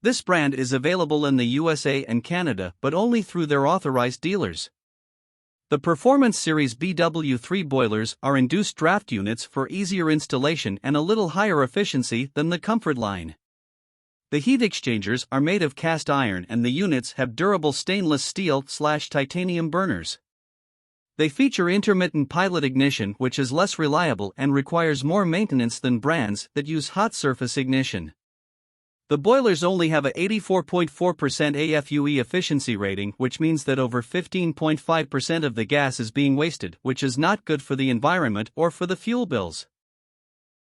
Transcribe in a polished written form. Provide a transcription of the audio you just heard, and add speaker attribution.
Speaker 1: This brand is available in the USA and Canada but only through their authorized dealers. The Performance Series BW3 boilers are induced draft units for easier installation and a little higher efficiency than the Comfort line. The heat exchangers are made of cast iron and the units have durable stainless steel/titanium burners. They feature intermittent pilot ignition, which is less reliable and requires more maintenance than brands that use hot surface ignition. The boilers only have a 84.4% AFUE efficiency rating, which means that over 15.5% of the gas is being wasted, which is not good for the environment or for the fuel bills.